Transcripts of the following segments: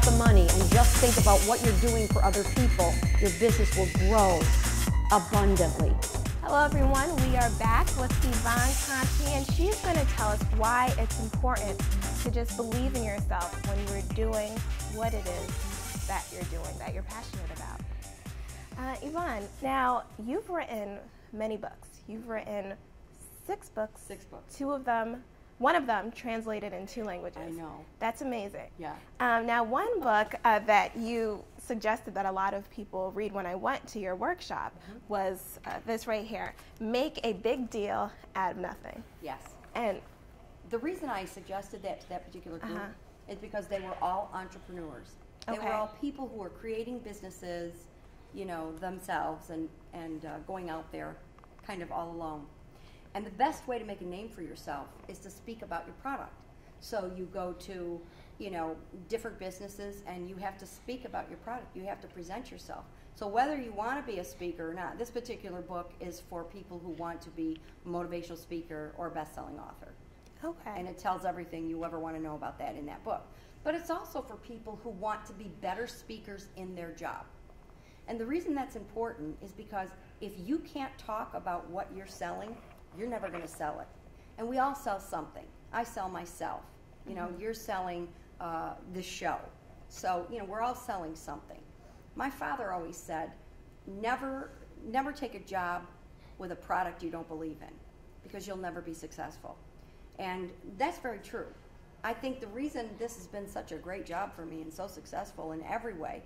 about the money and just think about what you're doing for other people, your business will grow abundantly. Hello everyone, we are back with Yvonne Conti, and she's going to tell us why it's important to just believe in yourself when you're doing what it is that you're doing, that you're passionate about. Yvonne, now you've written many books. You've written 6 books. 6 books. One of them translated in 2 languages. I know. That's amazing. Yeah. Now, one book that you suggested that a lot of people read when I went to your workshop was this right here, Make a Big Deal Out of Nothing. Yes. And the reason I suggested that to that particular group is because they were all entrepreneurs. They were all people who were creating businesses, you know, themselves and going out there kind of all alone. And the best way to make a name for yourself is to speak about your product. So you go to, you know, different businesses and you have to speak about your product. You have to present yourself. So whether you want to be a speaker or not, this particular book is for people who want to be a motivational speaker or a best-selling author. okay. And it tells everything you ever want to know about that in that book. But it's also for people who want to be better speakers in their job. And the reason that's important is because if you can't talk about what you're selling, you're never going to sell it. And we all sell something. I sell myself. You know, you're selling the show. So, you know, we're all selling something. My father always said, never take a job with a product you don't believe in, because you'll never be successful. And that's very true. I think the reason this has been such a great job for me and so successful in every way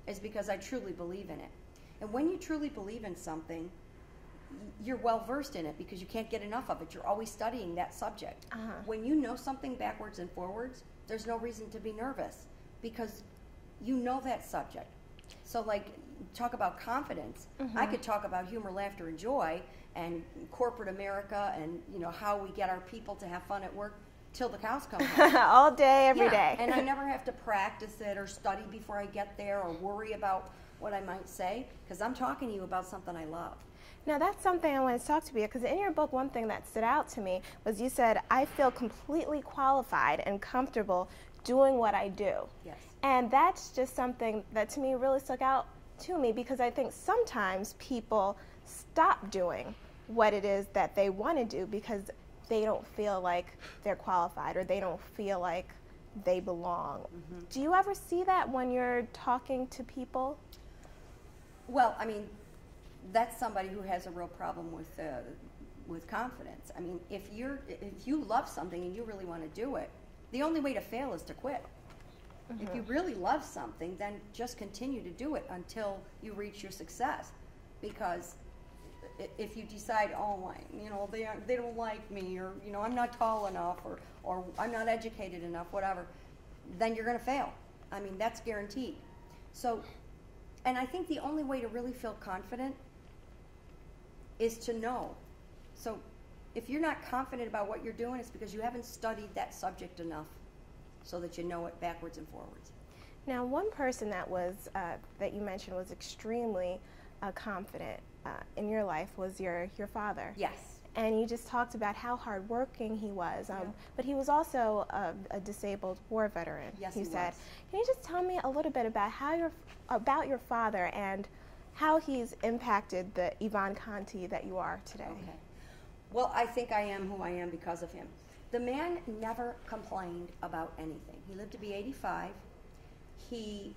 is because I truly believe in it. And when you truly believe in something, you're well versed in it because you can't get enough of it. You're always studying that subject. When you know something backwards and forwards, there's no reason to be nervous because you know that subject. So like, talk about confidence. I could talk about humor, laughter, and joy and corporate America and, you know, how we get our people to have fun at work till the cows come home. All day, every day. And I never have to practice it or study before I get there or worry about what I might say because I'm talking to you about something I love. Now that's something I want to talk to you because in your book, one thing that stood out to me was you said, I feel completely qualified and comfortable doing what I do. Yes. And that's just something that to me really stuck out to me because I think sometimes people stop doing what it is that they want to do because they don't feel like they're qualified or they don't feel like they belong. Do you ever see that when you're talking to people? Well, I mean, that's somebody who has a real problem with confidence. I mean, if you love something and you really want to do it, the only way to fail is to quit. If you really love something, then just continue to do it until you reach your success. Because if you decide, oh, you know, they don't like me, or you know, I'm not tall enough, or I'm not educated enough, whatever, then you're going to fail. I mean, that's guaranteed. So, and I think the only way to really feel confident is to know. So if you're not confident about what you're doing, it's because you haven't studied that subject enough so that you know it backwards and forwards. Now, one person that was that you mentioned was extremely confident in your life was your father. Yes. And you just talked about how hardworking he was, but he was also a disabled war veteran. Yes, you he said. was. Can you just tell me a little bit about about your father and how he's impacted the Yvonne Conti that you are today? Okay. Well, I think I am who I am because of him. The man never complained about anything. He lived to be 85. He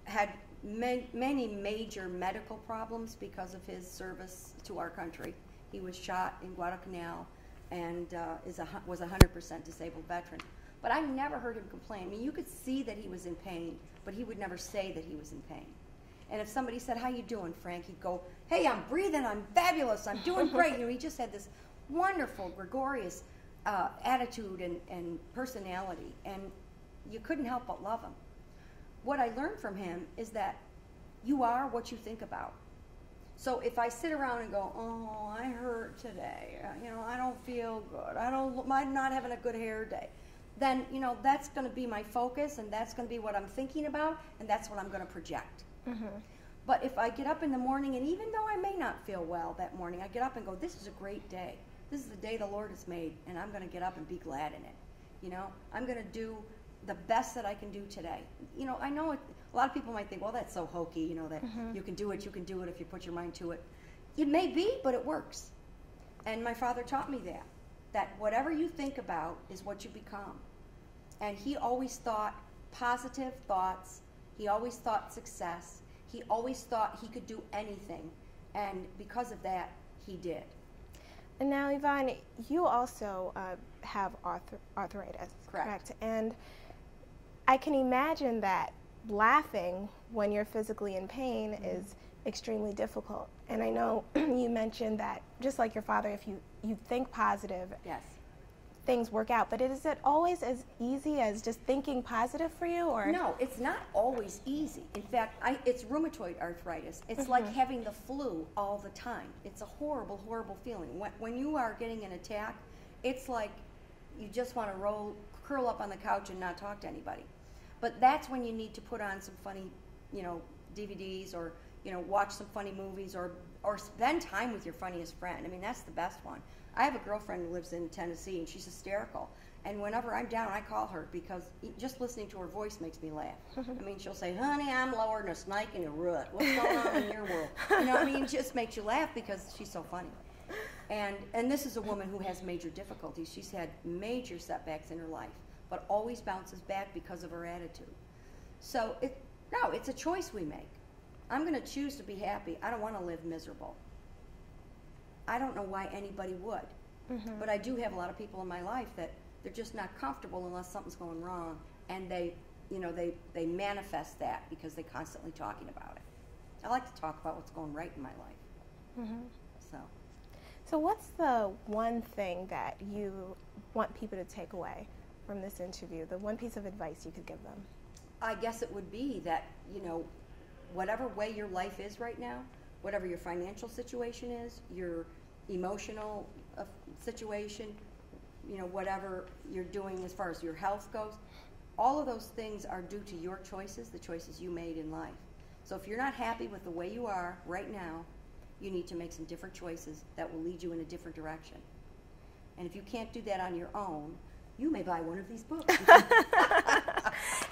had many major medical problems because of his service to our country. He was shot in Guadalcanal and was a 100% disabled veteran. But I never heard him complain. I mean, you could see that he was in pain, but he would never say that he was in pain. And if somebody said, how you doing, Frank? He'd go, hey, I'm breathing, I'm fabulous, I'm doing great. You know, he just had this wonderful, gregarious attitude and personality, and you couldn't help but love him. What I learned from him is that you are what you think about. So if I sit around and go, oh, I hurt today, you know, I don't feel good, I'm not having a good hair day, then, you know, that's going to be my focus, and that's going to be what I'm thinking about, and that's what I'm going to project. But if I get up in the morning, and even though I may not feel well that morning, I get up and go, this is a great day. This is the day the Lord has made, and I'm going to get up and be glad in it. You know, I'm going to do the best that I can do today. You know, I know a lot of people might think, well, that's so hokey, you know, that you can do it if you put your mind to it. It may be, but it works. And my father taught me that whatever you think about is what you become. And he always thought positive thoughts. He always thought success. He always thought he could do anything. And because of that, he did. And now, Yvonne, you also have arthritis, correct? And I can imagine that laughing when you're physically in pain is extremely difficult. And I know you mentioned that, just like your father, if you think positive, yes, things work out. But is it always as easy as just thinking positive for you? Or no, it's not always easy. In fact, it's rheumatoid arthritis. It's like having the flu all the time. It's a horrible, horrible feeling. When you are getting an attack, it's like you just want to curl up on the couch and not talk to anybody. But that's when you need to put on some funny, you know, DVDs, or, you know, watch some funny movies, or spend time with your funniest friend. I mean, that's the best one. I have a girlfriend who lives in Tennessee, and she's hysterical. And whenever I'm down, I call her, because just listening to her voice makes me laugh. I mean, she'll say, honey, I'm lower than a snake in a rut. What's going on in your world? You know what I mean? It just makes you laugh because she's so funny. And this is a woman who has major difficulties. She's had major setbacks in her life, but always bounces back because of her attitude. So it's a choice we make. I'm going to choose to be happy. I don't want to live miserable. I don't know why anybody would. But I do have a lot of people in my life that they're just not comfortable unless something's going wrong, and they manifest that because they're constantly talking about it. I like to talk about what's going right in my life. So what's the one thing that you want people to take away from this interview, the one piece of advice you could give them? I guess it would be that, you know, whatever way your life is right now, whatever your financial situation is, your emotional situation, you know, whatever you're doing as far as your health goes, all of those things are due to your choices, the choices you made in life. So if you're not happy with the way you are right now, you need to make some different choices that will lead you in a different direction. And if you can't do that on your own, you may buy one of these books.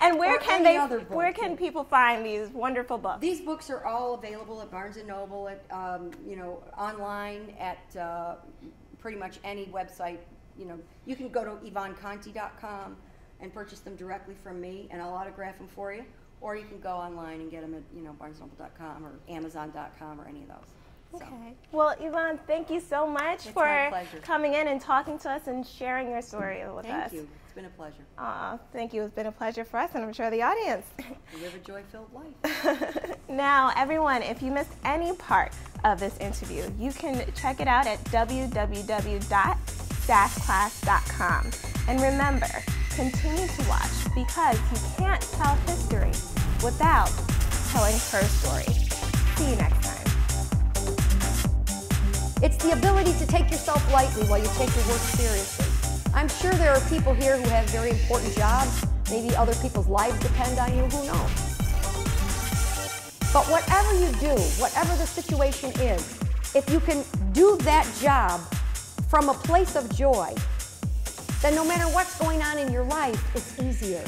And where can people find these wonderful books? These books are all available at Barnes & Noble, at you know, online, at pretty much any website. You know, you can go to YvonneConti.com and purchase them directly from me, and I'll autograph them for you. Or you can go online and get them at, you know, BarnesandNoble.com or Amazon.com or any of those. Okay. So. Well, Yvonne, thank you so much for coming in and talking to us and sharing your story with us. Thank you. It's been a pleasure. Thank you. It's been a pleasure for us, and I'm sure the audience. You live a joy-filled life. Now, everyone, if you missed any part of this interview, you can check it out at www.stassclass.com. And remember, continue to watch, because you can't tell history without telling her story. See you next time. It's the ability to take yourself lightly while you take your work seriously. I'm sure there are people here who have very important jobs. Maybe other people's lives depend on you. Who knows? But whatever you do, whatever the situation is, if you can do that job from a place of joy, then no matter what's going on in your life, it's easier.